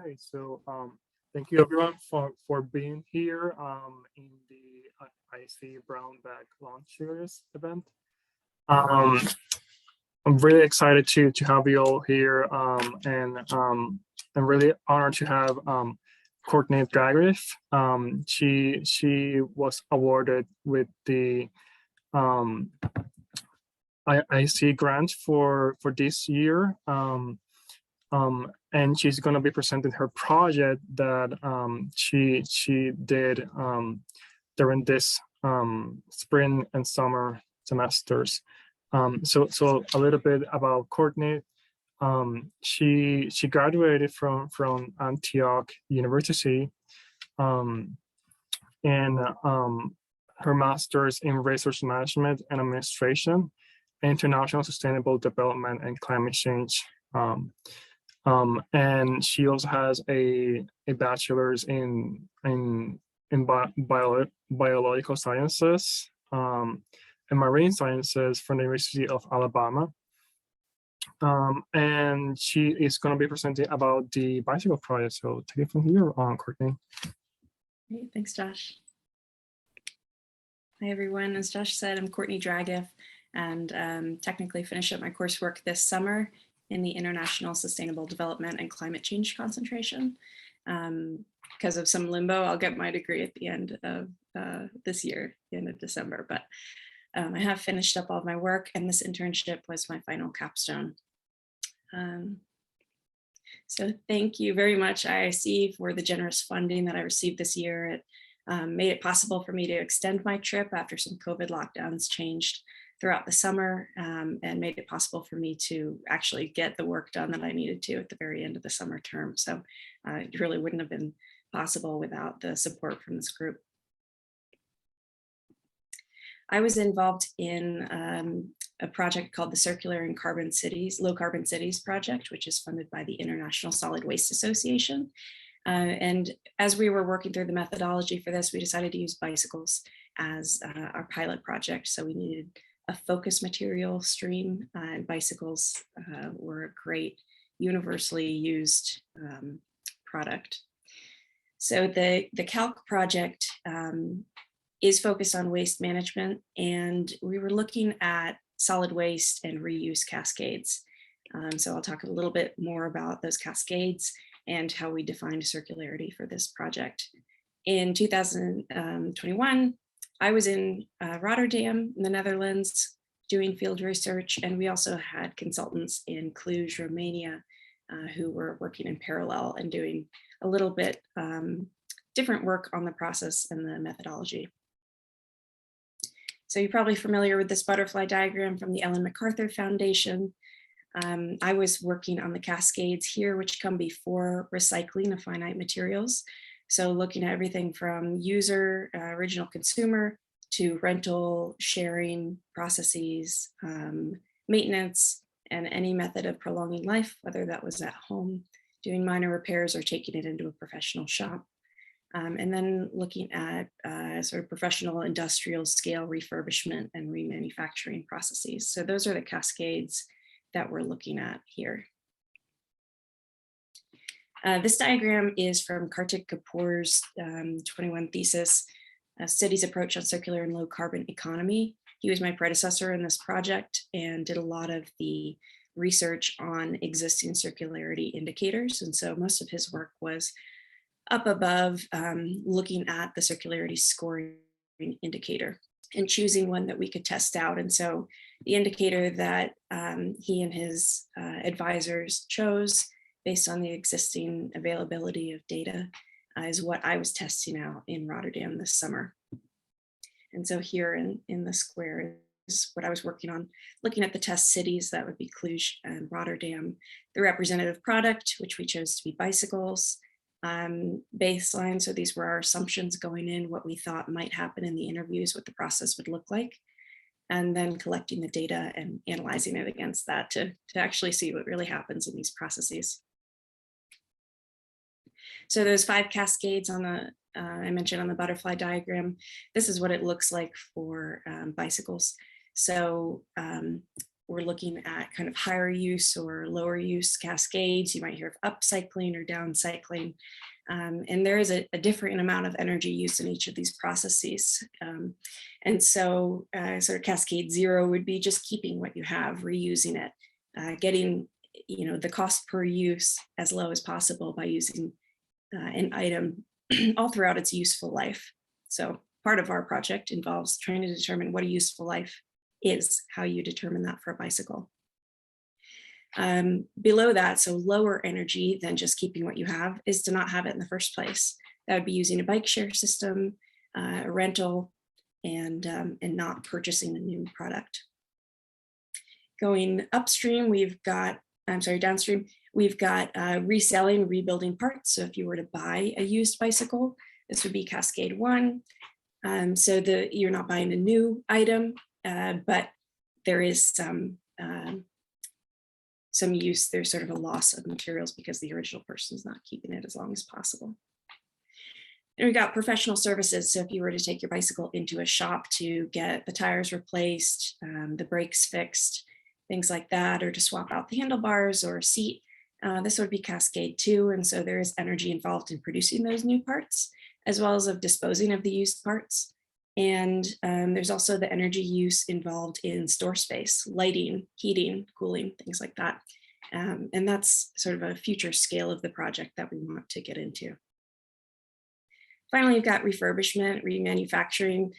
Okay, thank you everyone for being here in the IC Brown Bag Launchers event. Um, I'm really excited to have you all here, and I'm really honored to have Courtney Dragiff. She was awarded with the um, IC grant for this year. And she's going to be presenting her project that she did during this spring and summer semesters. So a little bit about Courtney. She graduated from Antioch University, um, and her master's in resource management and administration, international sustainable development and climate change. And she also has a bachelor's in biological sciences and marine sciences from the University of Alabama. And she is going to be presenting about the bicycle project. So take it from here, Courtney. Great, thanks, Josh. Hi, everyone. As Josh said, I'm Courtney Dragiff, and technically finished up my coursework this summer in the International Sustainable Development and Climate Change concentration. Because of some limbo, I'll get my degree at the end of this year, the end of December. But I have finished up all of my work, and this internship was my final capstone. So thank you very much, IIC, for the generous funding that I received this year. It made it possible for me to extend my trip after some COVID lockdowns changed throughout the summer, and made it possible for me to actually get the work done that I needed to at the very end of the summer term. So it really wouldn't have been possible without the support from this group. I was involved in a project called the Circular and Carbon Cities, Low Carbon Cities project, which is funded by the International Solid Waste Association. And as we were working through the methodology for this, we decided to use bicycles as our pilot project. So we needed a focus material stream, and bicycles were a great universally used product. So the calc project is focused on waste management, and we were looking at solid waste and reuse cascades. So I'll talk a little bit more about those cascades and how we defined circularity for this project. In 2021, I was in Rotterdam in the Netherlands doing field research, and we also had consultants in Cluj, Romania, who were working in parallel and doing a little bit different work on the process and the methodology. So you're probably familiar with this butterfly diagram from the Ellen MacArthur Foundation. I was working on the cascades here, which come before recycling of finite materials. So looking at everything from user, original consumer, to rental, sharing, processes, maintenance, and any method of prolonging life, whether that was at home, doing minor repairs, or taking it into a professional shop. And then looking at sort of professional industrial scale refurbishment and remanufacturing processes. So those are the cascades that we're looking at here. This diagram is from Kartik Kapoor's 21 thesis, Cities' Approach on Circular and Low Carbon Economy. He was my predecessor in this project and did a lot of the research on existing circularity indicators. And so most of his work was up above, looking at the circularity scoring indicator and choosing one that we could test out. And so the indicator that he and his advisors chose based on the existing availability of data is what I was testing out in Rotterdam this summer. And so here in the square is what I was working on, looking at the test cities, that would be Cluj and Rotterdam, the representative product, which we chose to be bicycles, baseline. So these were our assumptions going in, what we thought might happen in the interviews, what the process would look like, and then collecting the data and analyzing it against that to actually see what really happens in these processes. So those 5 cascades on the, I mentioned on the butterfly diagram, this is what it looks like for bicycles. So we're looking at kind of higher use or lower use cascades. You might hear of upcycling or downcycling. And there is a different amount of energy use in each of these processes. And so sort of cascade zero would be just keeping what you have, reusing it, getting the cost per use as low as possible by using an item all throughout its useful life. So part of our project involves trying to determine what a useful life is, how you determine that for a bicycle. Below that, so lower energy than just keeping what you have, is to not have it in the first place. That would be using a bike share system, a rental, and not purchasing a new product. Going upstream, downstream, we've got reselling, rebuilding parts. So if you were to buy a used bicycle, this would be Cascade 1. So you're not buying a new item, but there is some use. There's sort of a loss of materials because the original person's not keeping it as long as possible. And we got professional services. So if you were to take your bicycle into a shop to get the tires replaced, the brakes fixed, things like that, or to swap out the handlebars or a seat, this would be Cascade 2. And so there is energy involved in producing those new parts, as well as of disposing of the used parts. And there's also the energy use involved in store space, lighting, heating, cooling, things like that. And that's sort of a future scale of the project that we want to get into. Finally, you've got refurbishment, remanufacturing.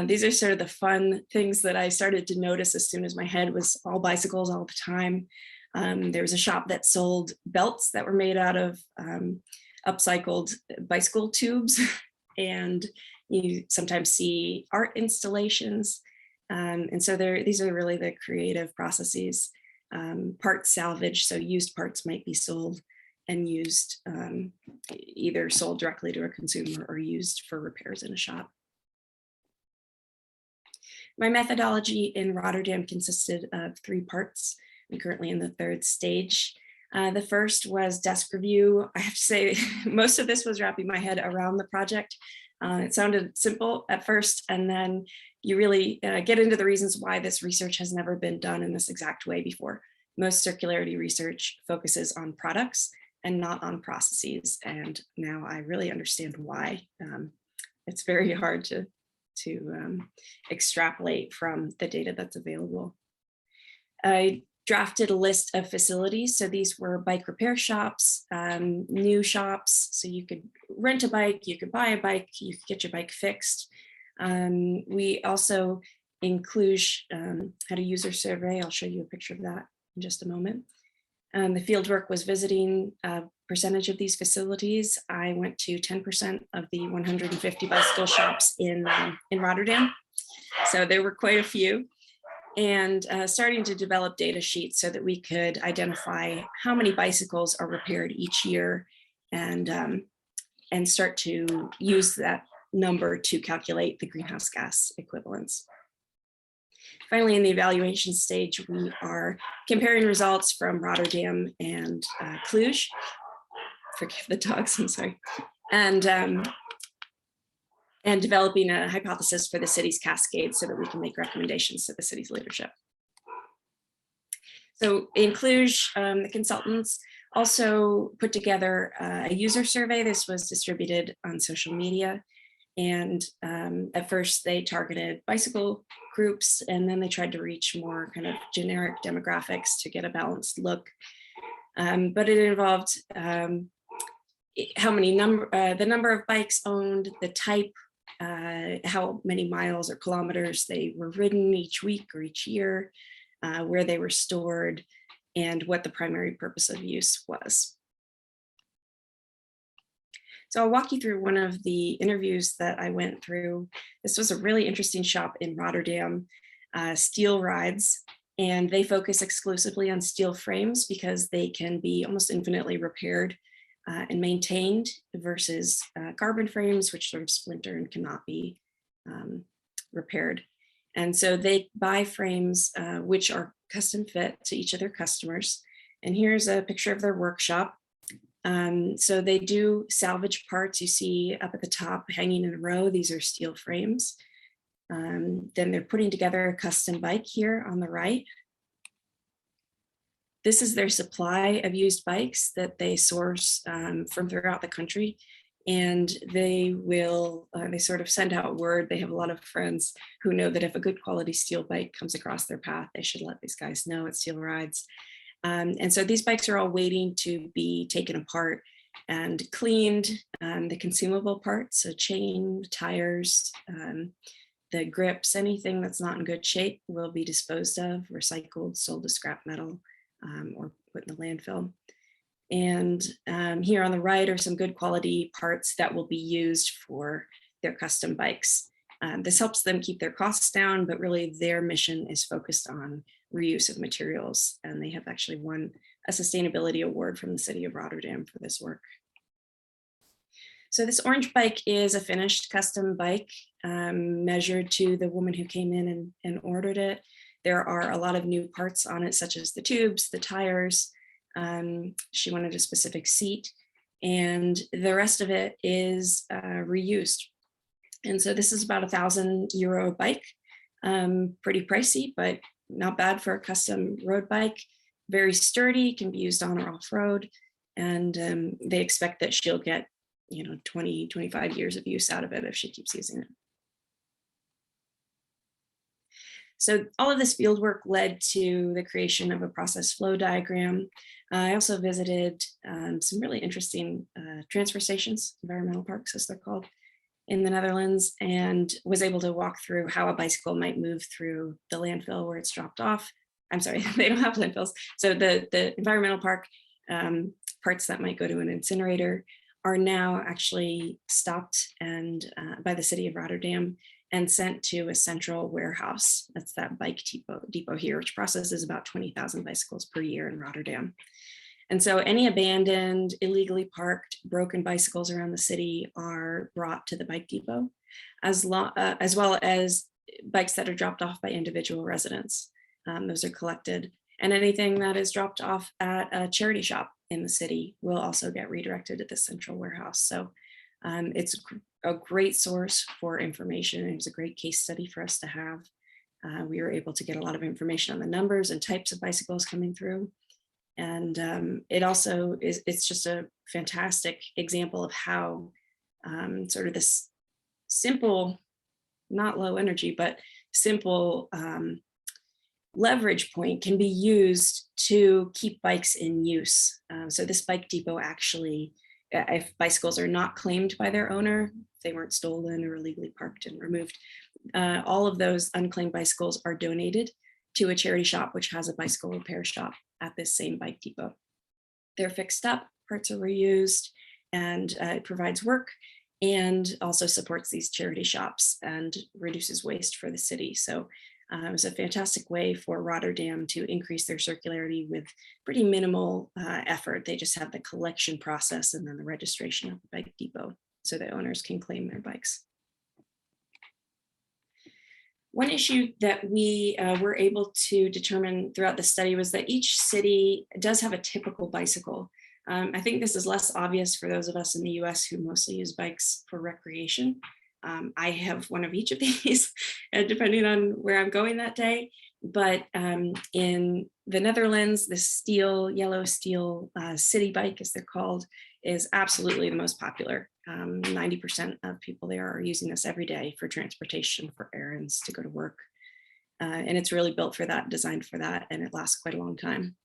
These are sort of the fun things that I started to notice as soon as my head was all bicycles all the time. There was a shop that sold belts that were made out of upcycled bicycle tubes. And you sometimes see art installations. And so these are really the creative processes. Parts salvage, so used parts might be sold and used, either sold directly to a consumer or used for repairs in a shop. My methodology in Rotterdam consisted of 3 parts. I'm currently in the 3rd stage. The first was desk review. I have to say, most of this was wrapping my head around the project. It sounded simple at first, and then you really get into the reasons why this research has never been done in this exact way before. Most circularity research focuses on products and not on processes, and now I really understand why. It's very hard to extrapolate from the data that's available. I drafted a list of facilities. So these were bike repair shops, new shops. So you could rent a bike, you could buy a bike, you could get your bike fixed. We also in Cluj had a user survey. I'll show you a picture of that in just a moment. The fieldwork was visiting a percentage of these facilities. I went to 10% of the 150 bicycle shops in Rotterdam. So there were quite a few. And starting to develop data sheets so that we could identify how many bicycles are repaired each year and start to use that number to calculate the greenhouse gas equivalents. Finally, in the evaluation stage, we are comparing results from Rotterdam and Cluj. Forgive the dogs, I'm sorry. And developing a hypothesis for the city's cascade so that we can make recommendations to the city's leadership. So in Cluj, the consultants also put together a user survey. This was distributed on social media. And at first they targeted bicycle groups, and then they tried to reach more kind of generic demographics to get a balanced look. But it involved the number of bikes owned, the type, how many miles or kilometers they were ridden each week or each year, where they were stored, and what the primary purpose of use was. So I'll walk you through one of the interviews that I went through. This was a really interesting shop in Rotterdam, Steel Rides, and they focus exclusively on steel frames because they can be almost infinitely repaired and maintained versus carbon frames, which sort of splinter and cannot be repaired. And so they buy frames which are custom fit to each of their customers. And here's a picture of their workshop. So they do salvage parts you see up at the top hanging in a row. These are steel frames. Then they're putting together a custom bike here on the right. This is their supply of used bikes that they source from throughout the country. And they will, they sort of send out word. They have a lot of friends who know that if a good quality steel bike comes across their path, they should let these guys know at Steel Rides. And so these bikes are all waiting to be taken apart and cleaned. The consumable parts, so chain, tires, the grips, anything that's not in good shape will be disposed of, recycled, sold to scrap metal, or put in the landfill. And here on the right are some good quality parts that will be used for their custom bikes. This helps them keep their costs down, but really their mission is focused on reuse of materials. And they have actually won a sustainability award from the city of Rotterdam for this work. So this orange bike is a finished custom bike, measured to the woman who came in and ordered it. There are a lot of new parts on it, such as the tubes, the tires. She wanted a specific seat, and the rest of it is reused. And so this is about €1,000 bike, pretty pricey, but not bad for a custom road bike. Very sturdy, can be used on or off road, and they expect that she'll get 20, 25 years of use out of it if she keeps using it. So all of this field work led to the creation of a process flow diagram. I also visited some really interesting transfer stations, environmental parks as they're called, in the Netherlands, and was able to walk through how a bicycle might move through the landfill where it's dropped off. I'm sorry, they don't have landfills. So the environmental park parts that might go to an incinerator are now actually stopped and by the city of Rotterdam and sent to a central warehouse. That's that bike depot here, which processes about 20,000 bicycles per year in Rotterdam. And so any abandoned, illegally parked, broken bicycles around the city are brought to the bike depot, as well as bikes that are dropped off by individual residents. Those are collected. And anything that is dropped off at a charity shop in the city will also get redirected to the central warehouse. So it's a great source for information. It was a great case study for us to have. We were able to get a lot of information on the numbers and types of bicycles coming through. And it also it's just a fantastic example of how sort of this simple, not low energy, but simple leverage point can be used to keep bikes in use. So this bike depot actually, if bicycles are not claimed by their owner, if they weren't stolen or illegally parked and removed, all of those unclaimed bicycles are donated to a charity shop, which has a bicycle repair shop at this same bike depot. They're fixed up, parts are reused, and it provides work and also supports these charity shops and reduces waste for the city. So it was a fantastic way for Rotterdam to increase their circularity with pretty minimal effort. They just have the collection process and then the registration of the bike depot so that owners can claim their bikes. One issue that we were able to determine throughout the study was that each city does have a typical bicycle. I think this is less obvious for those of us in the US who mostly use bikes for recreation. I have one of each of these, depending on where I'm going that day. But in the Netherlands, the yellow steel city bike, as they're called, is absolutely the most popular. 90% of people there are using this every day for transportation, for errands, to go to work. And it's really built for that, designed for that, and it lasts quite a long time.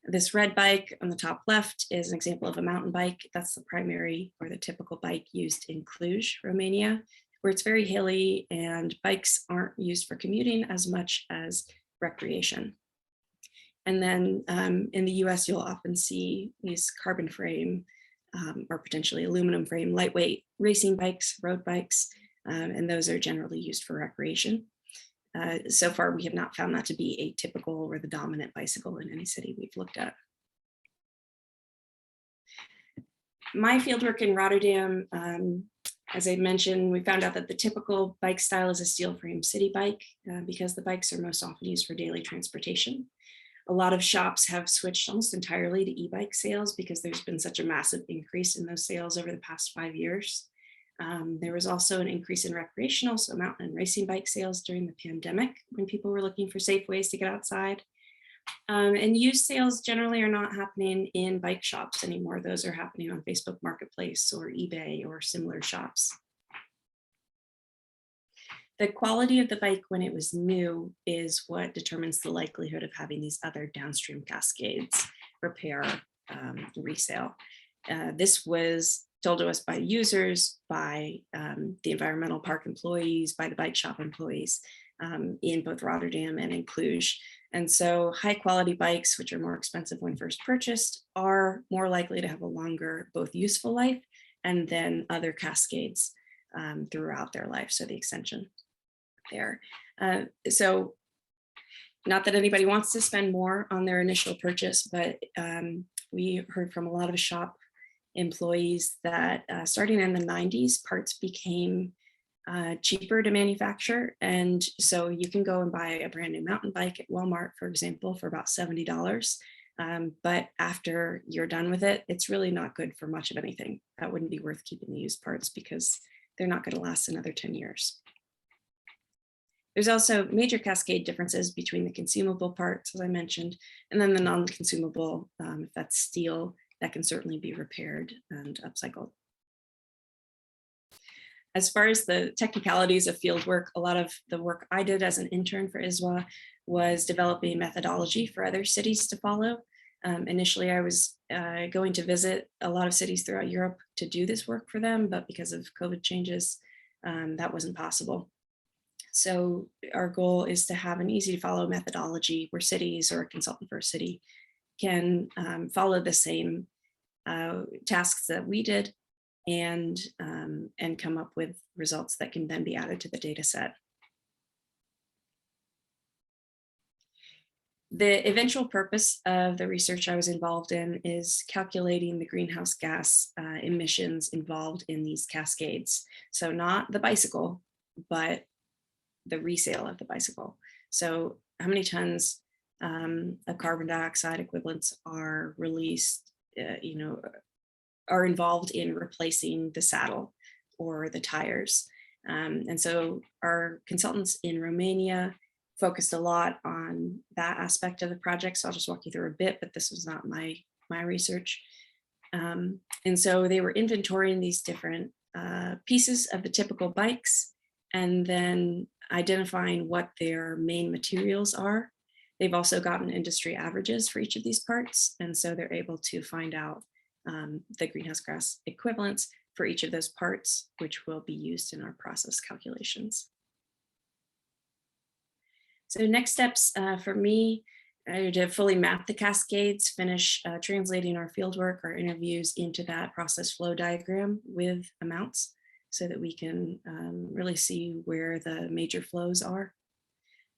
This red bike on the top left is an example of a mountain bike. That's the primary or the typical bike used in Cluj, Romania, where it's very hilly and bikes aren't used for commuting as much as recreation. And then in the US, you'll often see these carbon frame or potentially aluminum frame, lightweight racing bikes, road bikes, and those are generally used for recreation. So far, we have not found that to be a typical or the dominant bicycle in any city we've looked at. My fieldwork in Rotterdam, as I mentioned, we found out that the typical bike style is a steel frame city bike because the bikes are most often used for daily transportation. A lot of shops have switched almost entirely to e-bike sales because there's been such a massive increase in those sales over the past 5 years. There was also an increase in recreational, so mountain and racing bike sales during the pandemic when people were looking for safe ways to get outside. And used sales generally are not happening in bike shops anymore. Those are happening on Facebook Marketplace or eBay or similar shops. The quality of the bike when it was new is what determines the likelihood of having these other downstream cascades, repair, resale. This was told to us by users, by the environmental park employees, by the bike shop employees in both Rotterdam and in Cluj. And so high quality bikes, which are more expensive when first purchased, are more likely to have a longer both useful life and then other cascades throughout their life. So the extension there. So not that anybody wants to spend more on their initial purchase, but we heard from a lot of shop employees that starting in the 90s, parts became cheaper to manufacture. And so you can go and buy a brand new mountain bike at Walmart, for example, for about $70. But after you're done with it, it's really not good for much of anything. That wouldn't be worth keeping the used parts because they're not going to last another 10 years. There's also major cascade differences between the consumable parts, as I mentioned, and then the non-consumable, if that's steel, that can certainly be repaired and upcycled. As far as the technicalities of field work, a lot of the work I did as an intern for ISWA was developing methodology for other cities to follow. Initially, I was going to visit a lot of cities throughout Europe to do this work for them, but because of COVID changes, that wasn't possible. So our goal is to have an easy to follow methodology where cities or a consultant for a city can follow the same tasks that we did and come up with results that can then be added to the data set. The eventual purpose of the research I was involved in is calculating the greenhouse gas emissions involved in these cascades. So not the bicycle, but the resale of the bicycle. So how many tons of carbon dioxide equivalents are released, are involved in replacing the saddle or the tires. And so our consultants in Romania focused a lot on that aspect of the project. So I'll just walk you through a bit, but this was not my research. And so they were inventorying these different pieces of the typical bikes and then identifying what their main materials are. They've also gotten industry averages for each of these parts. And so they're able to find out the greenhouse gas equivalents for each of those parts, which will be used in our process calculations. So next steps for me are to fully map the cascades, finish translating our fieldwork, our interviews into that process flow diagram with amounts so that we can really see where the major flows are.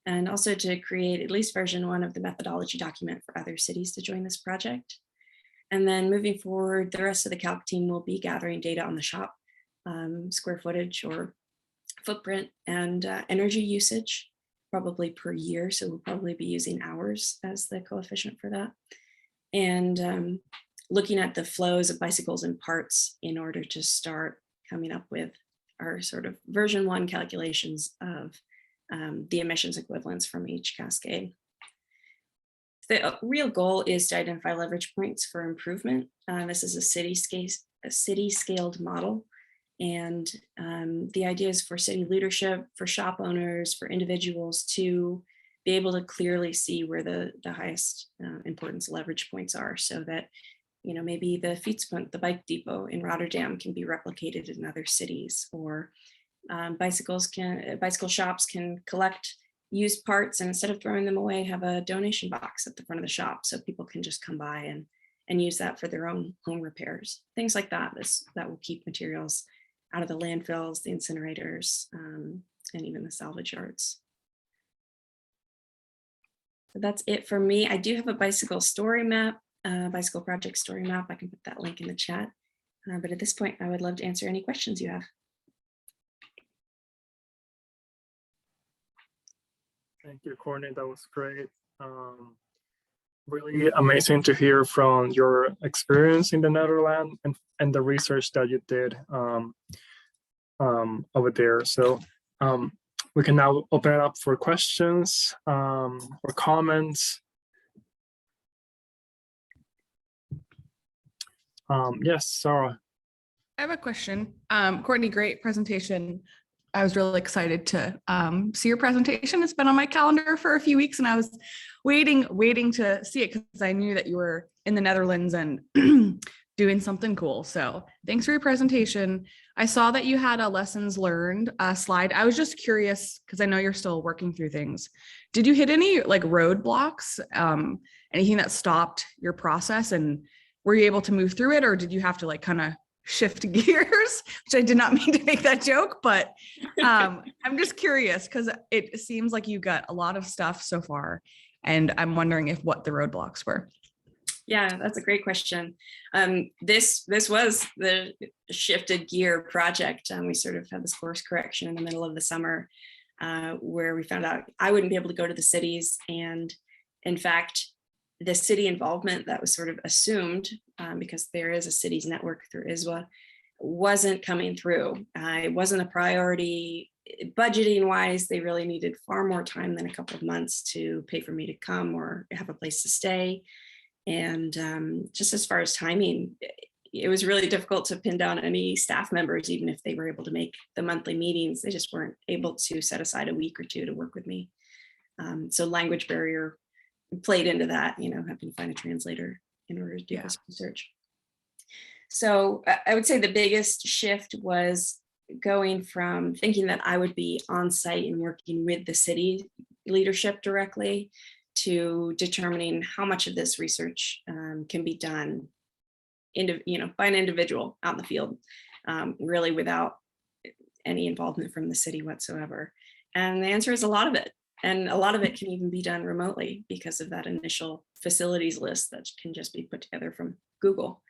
And also to create at least version 1 of the methodology document for other cities to join this project. And then moving forward, the rest of the calc team will be gathering data on the shop, square footage or footprint and energy usage, probably per year. So we'll probably be using hours as the coefficient for that. And looking at the flows of bicycles and parts in order to start coming up with our sort of version 1 calculations of the emissions equivalents from each cascade. The real goal is to identify leverage points for improvement. This is a city scaled model. And the idea is for city leadership, for shop owners, for individuals to be able to clearly see where the highest importance leverage points are so that, maybe the Fietspunt, the bike depot in Rotterdam can be replicated in other cities, or bicycle shops can collect used parts and instead of throwing them away, have a donation box at the front of the shop so people can just come by and use that for their own home repairs. Things like that, that will keep materials out of the landfills, the incinerators, and even the salvage yards. So that's it for me. I do have a bicycle story map, bicycle project story map. I can put that link in the chat. But at this point, I would love to answer any questions you have. Thank you, Courtney. That was great. Really amazing to hear from your experience in the Netherlands and the research that you did over there. So we can now open it up for questions or comments. Yes, Sarah. I have a question. Courtney, great presentation. I was really excited to see your presentation. It's been on my calendar for a few weeks and I was waiting to see it because I knew that you were in the Netherlands and doing something cool. So thanks for your presentation. I saw that you had a lessons learned slide. I was just curious because I know you're still working through things. Did you hit any like roadblocks, anything that stopped your process, and were you able to move through it, or did you have to like kind of shift gears, which I did not mean to make that joke, but I'm just curious because it seems like you got a lot of stuff so far and I'm wondering what the roadblocks were. Yeah, that's a great question. This was the shifted gear project. We sort of had this course correction in the middle of the summer where we found out I wouldn't be able to go to the cities. And in fact, the city involvement that was sort of assumed because there is a cities network through ISWA wasn't coming through. It wasn't a priority. Budgeting wise, they really needed far more time than a couple of months to pay for me to come or have a place to stay. And just as far as timing, it was really difficult to pin down any staff members, even if they were able to make the monthly meetings. They just weren't able to set aside a week or two to work with me. So language barrier played into that, having to find a translator in order to do this research. So I would say the biggest shift was going from thinking that I would be on site and working with the city leadership directly to determining how much of this research can be done by an individual out in the field, really without any involvement from the city whatsoever. And the answer is a lot of it. And a lot of it can even be done remotely because of that initial facilities list that can just be put together from Google.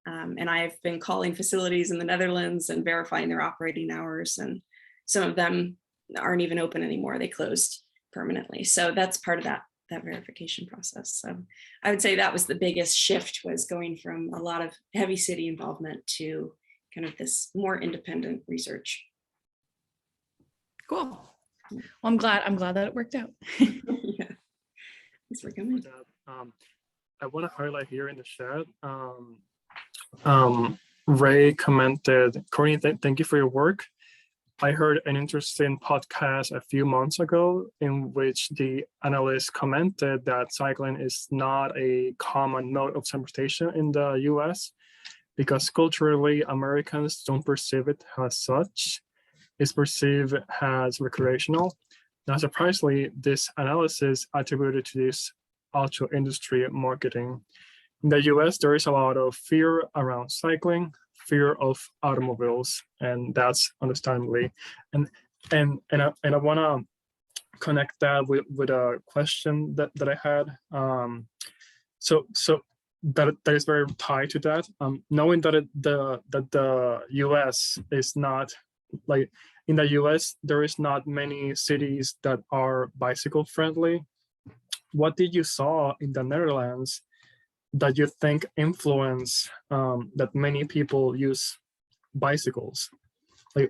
And I've been calling facilities in the Netherlands and verifying their operating hours, and some of them aren't even open anymore. They closed permanently. So that's part of that verification process. So I would say that was the biggest shift, was going from a lot of heavy city involvement to kind of this more independent research. Cool. Well, I'm glad that it worked out. Yeah. Thanks for coming. I want to highlight here in the chat. Ray commented, Courtney, thank you for your work. I heard an interesting podcast a few months ago in which the analyst commented that cycling is not a common mode of transportation in the US because culturally Americans don't perceive it as such. It's perceived as recreational. Not surprisingly, this analysis attributed to this auto industry marketing. In the US, there is a lot of fear around cycling, fear of automobiles, and that's understandably. And I want to connect that with a question that I had. So that is very tied to that. Knowing that the US is not, like in the US, there is not many cities that are bicycle friendly. What did you saw in the Netherlands that you think influence that many people use bicycles?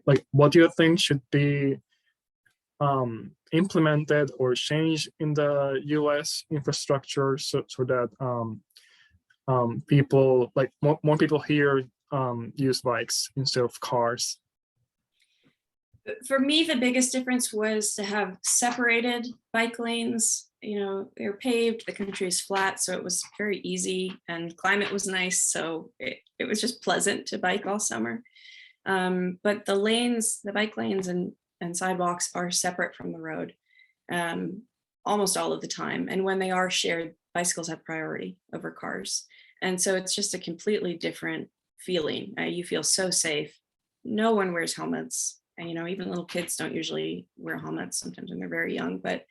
Like what do you think should be implemented or changed in the US infrastructure so that people, like more people here use bikes instead of cars? For me, the biggest difference was to have separated bike lanes. They're paved, the country is flat, so it was very easy, and climate was nice, so it was just pleasant to bike all summer. But the bike lanes and sidewalks are separate from the road almost all of the time. And when they are shared, bicycles have priority over cars. And so it's just a completely different feeling. You feel so safe. No one wears helmets. And, even little kids don't usually wear helmets sometimes when they're very young, but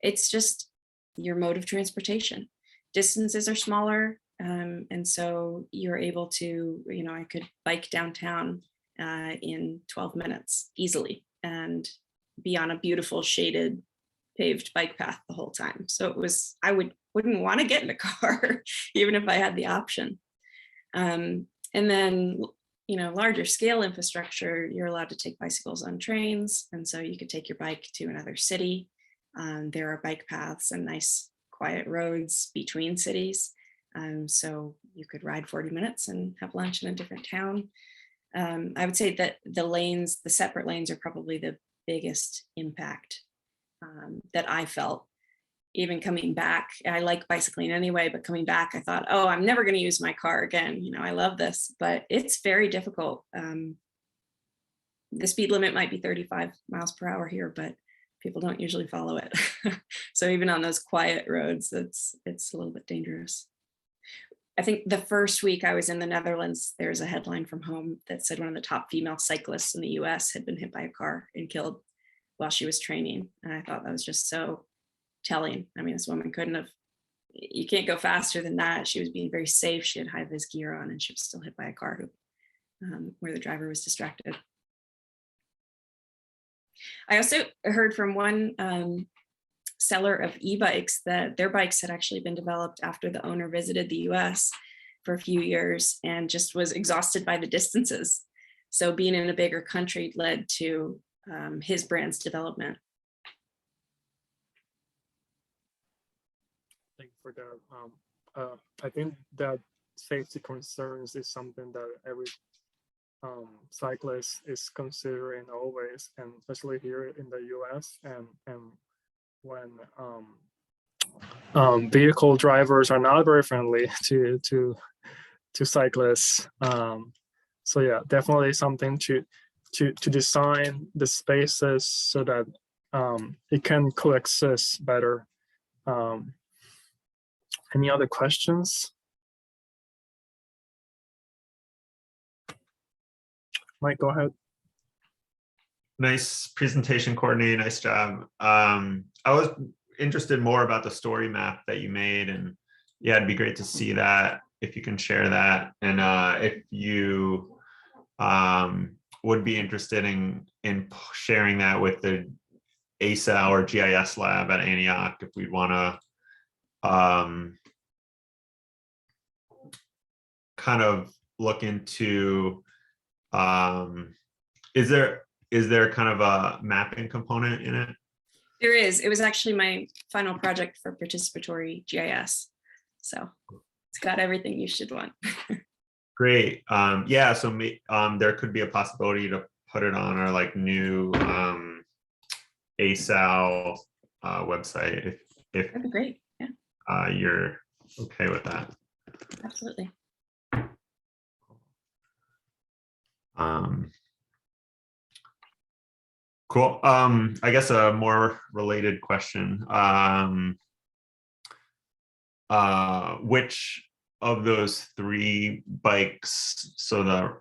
it's just your mode of transportation. Distances are smaller. And so you're able to, I could bike downtown in 12 minutes easily and be on a beautiful shaded paved bike path the whole time. So I wouldn't want to get in a car even if I had the option. And then larger scale infrastructure, you're allowed to take bicycles on trains. And so you could take your bike to another city. There are bike paths and nice quiet roads between cities. So you could ride 40 minutes and have lunch in a different town. I would say that the separate lanes are probably the biggest impact that I felt. Even coming back, I like bicycling anyway, but coming back, I thought, oh, I'm never going to use my car again. You know, I love this, but it's very difficult. The speed limit might be 35 miles per hour here, but people don't usually follow it. So even on those quiet roads, it's a little bit dangerous. I think the first week I was in the Netherlands, there's a headline from home that said one of the top female cyclists in the US had been hit by a car and killed while she was training. And I thought that was just so telling. I mean, this woman you can't go faster than that. She was being very safe. She had high-vis gear on and she was still hit by a car where the driver was distracted. I also heard from one seller of e-bikes that their bikes had actually been developed after the owner visited the US for a few years and just was exhausted by the distances. So being in a bigger country led to his brand's development. Thank you for that. I think that safety concerns is something that every cyclist is considering always, and especially here in the US, and when vehicle drivers are not very friendly to cyclists. So yeah, definitely something to design the spaces so that it can coexist better. Any other questions? Mike, go ahead. Nice presentation, Courtney. Nice job. I was interested more about the story map that you made, and yeah, it'd be great to see that if you can share that, and if you would be interested in sharing that with the ASAL or GIS lab at Antioch, if we'd want to kind of look into, is there kind of a mapping component in it? There is. It was actually my final project for participatory GIS. So it's got everything you should want. Great. Yeah, so there could be a possibility to put it on our like new ASAL website if That'd be great. Yeah, you're okay with that. absolutely. Cool. I guess a more related question. Which of those three bikes, so the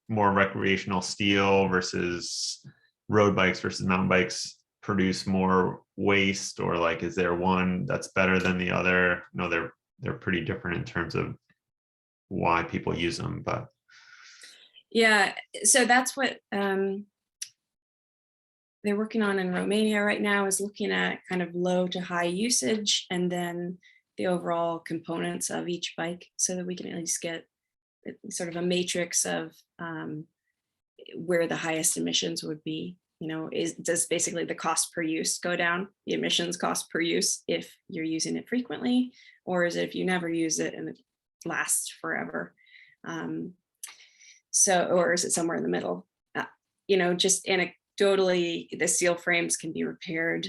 more recreational steel versus road bikes versus mountain bikes, produce more waste, or like, is there one that's better than the other? No, they're pretty different in terms of why people use them, but. Yeah, so that's what they're working on in Romania right now, is looking at kind of low to high usage and then the overall components of each bike, so that we can at least get sort of a matrix of where the highest emissions would be. You know, does basically the cost per use go down, the emissions cost per use, if you're using it frequently, or is it if you never use it and it lasts forever? Or is it somewhere in the middle? You know, just anecdotally, the steel frames can be repaired,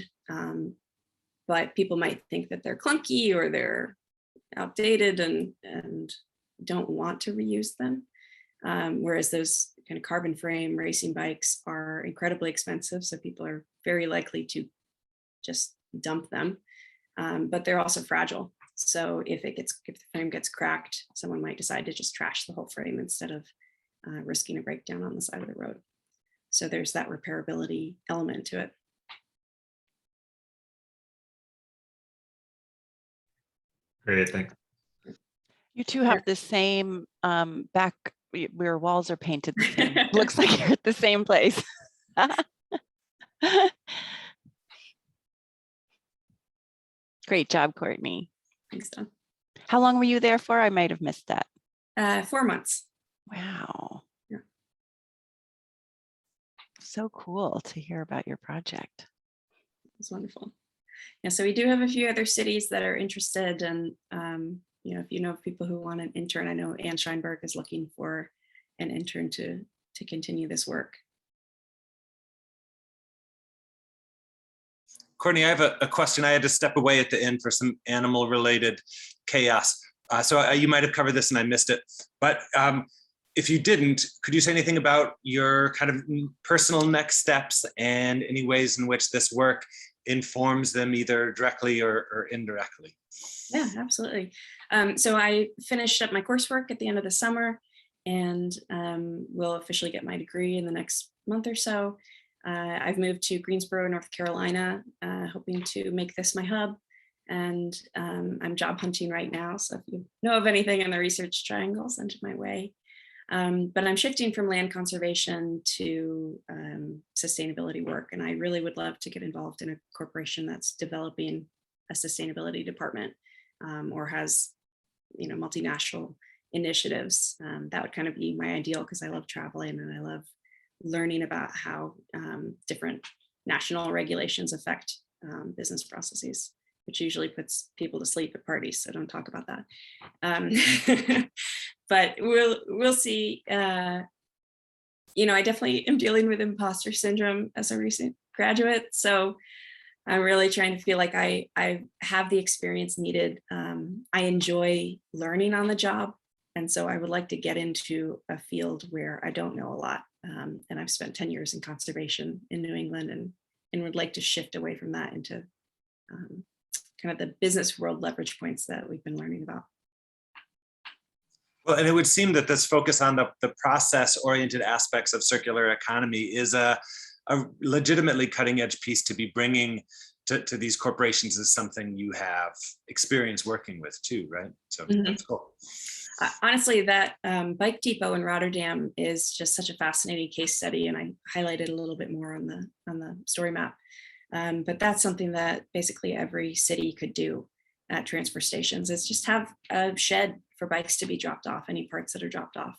but people might think that they're clunky or they're outdated and don't want to reuse them. Whereas those kind of carbon frame racing bikes are incredibly expensive, so people are very likely to just dump them. But they're also fragile. So if the frame gets cracked, someone might decide to just trash the whole frame instead of risking a breakdown on the side of the road. So there's that repairability element to it. Great, thanks. You two have the same back where walls are painted the same. Looks like you're at the same place. Great job, Courtney. Thanks, Don. How long were you there for? I might have missed that. 4 months. Wow. Yeah. So cool to hear about your project. It's wonderful. Yeah, so we do have a few other cities that are interested, and if you know of people who want an intern, I know Ann Scheinberg is looking for an intern to continue this work. Courtney, I have a question. I had to step away at the end for some animal related chaos. So you might have covered this and I missed it. But if you didn't, could you say anything about your kind of personal next steps and any ways in which this work informs them either directly or indirectly? Yeah, absolutely. So I finished up my coursework at the end of the summer and will officially get my degree in the next month or so. I've moved to Greensboro, North Carolina, hoping to make this my hub. And I'm job hunting right now. So if you know of anything in the research triangle, send it my way. But I'm shifting from land conservation to sustainability work. And I really would love to get involved in a corporation that's developing a sustainability department or has, multinational initiatives. That would kind of be my ideal because I love traveling and I love learning about how different national regulations affect business processes, which usually puts people to sleep at parties. So don't talk about that. But we'll see. I definitely am dealing with imposter syndrome as a recent graduate. So I'm really trying to feel like I have the experience needed. I enjoy learning on the job. And so I would like to get into a field where I don't know a lot. And I've spent 10 years in conservation in New England and would like to shift away from that into kind of the business world leverage points that we've been learning about. Well, and it would seem that this focus on the process-oriented aspects of circular economy is a legitimately cutting-edge piece to be bringing to these corporations is something you have experience working with too, right? So that's cool. Honestly, that bike depot in Rotterdam is just such a fascinating case study, and I highlighted a little bit more on the story map. But that's something that basically every city could do at transfer stations, is just have a shed for bikes to be dropped off, any parts that are dropped off.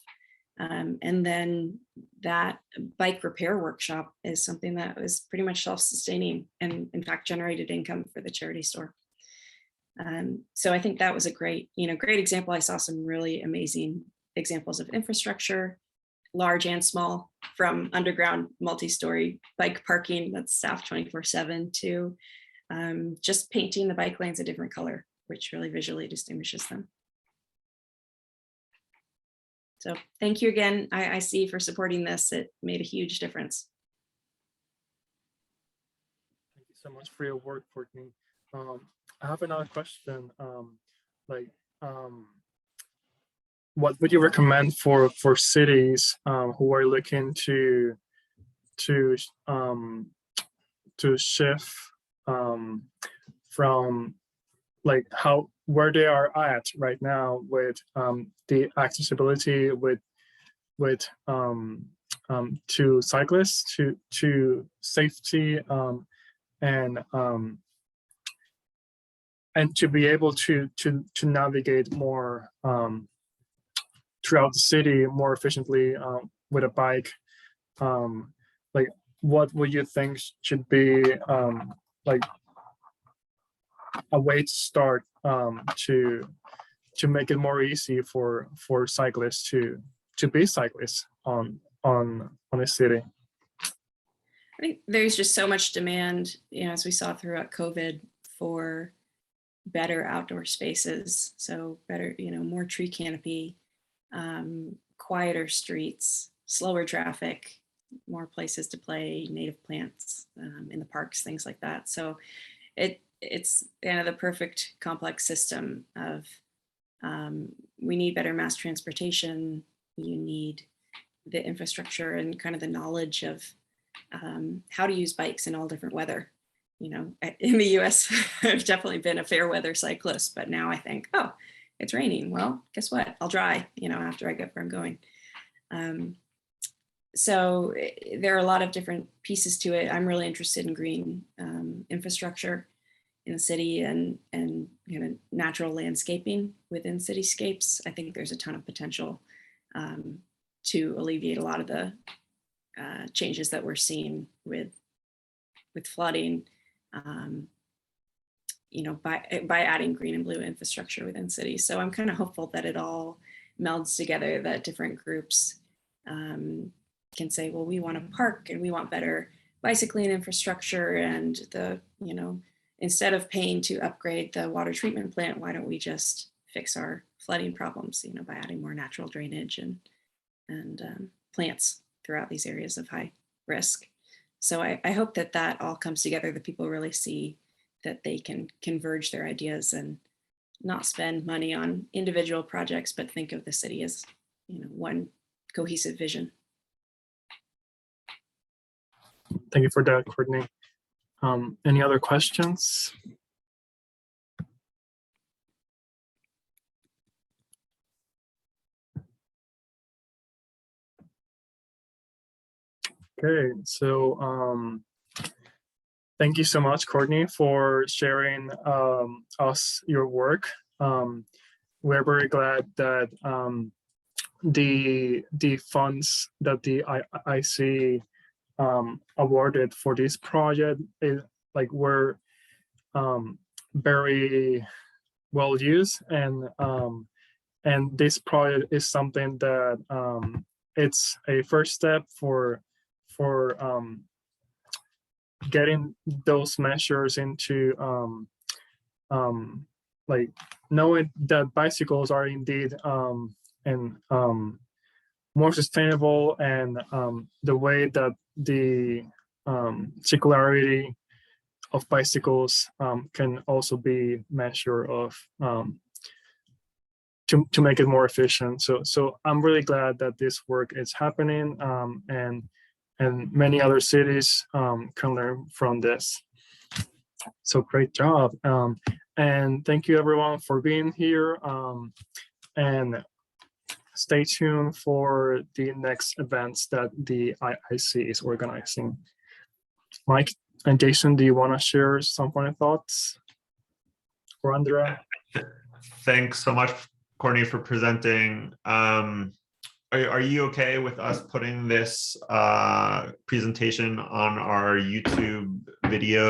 And then that bike repair workshop is something that was pretty much self-sustaining and in fact generated income for the charity store. So I think that was a great example. I saw some really amazing examples of infrastructure, large and small, from underground multi-story bike parking that's staffed 24/7 to just painting the bike lanes a different color, which really visually distinguishes them. So thank you again, IIC, for supporting this. It made a huge difference. Thank you so much for your work, Courtney. I have another question. What would you recommend for cities who are looking to shift from where they are at right now with the accessibility to cyclists, to safety, and to be able to navigate more throughout the city more efficiently with a bike? What would you think should be a way to start to make it more easy for cyclists to be cyclists on a city? I think there's just so much demand, as we saw throughout COVID, for better outdoor spaces. So better, more tree canopy, quieter streets, slower traffic, more places to play, native plants in the parks, things like that. So it's the perfect complex system of we need better mass transportation. You need the infrastructure and kind of the knowledge of how to use bikes in all different weather. In the US, I've definitely been a fair weather cyclist, but now I think, oh, it's raining. Well, guess what? I'll dry, after I get where I'm going. So there are a lot of different pieces to it. I'm really interested in green infrastructure in the city and natural landscaping within cityscapes. I think there's a ton of potential to alleviate a lot of the changes that we're seeing with flooding, by adding green and blue infrastructure within cities. So I'm kind of hopeful that it all melds together, that different groups can say, well, we want a park and we want better bicycling infrastructure, and instead of paying to upgrade the water treatment plant, why don't we just fix our flooding problems, by adding more natural drainage and plants throughout these areas of high risk. So I hope that all comes together, that people really see that they can converge their ideas and not spend money on individual projects, but think of the city as, one cohesive vision. Thank you for that, Courtney. Any other questions? Okay, so thank you so much, Courtney, for sharing us your work. We're very glad that the funds that the IC awarded for this project were very well used, and this project is something that it's a first step for getting those measures into knowing that bicycles are indeed more sustainable, and the way that the circularity of bicycles can also be measured of to make it more efficient. So I'm really glad that this work is happening, and many other cities can learn from this. So great job. And thank you everyone for being here. And stay tuned for the next events that the IIC is organizing. Mike and Jason, do you want to share some final thoughts? Or Andrea? Thanks so much, Courtney, for presenting. Are you okay with us putting this presentation on our YouTube video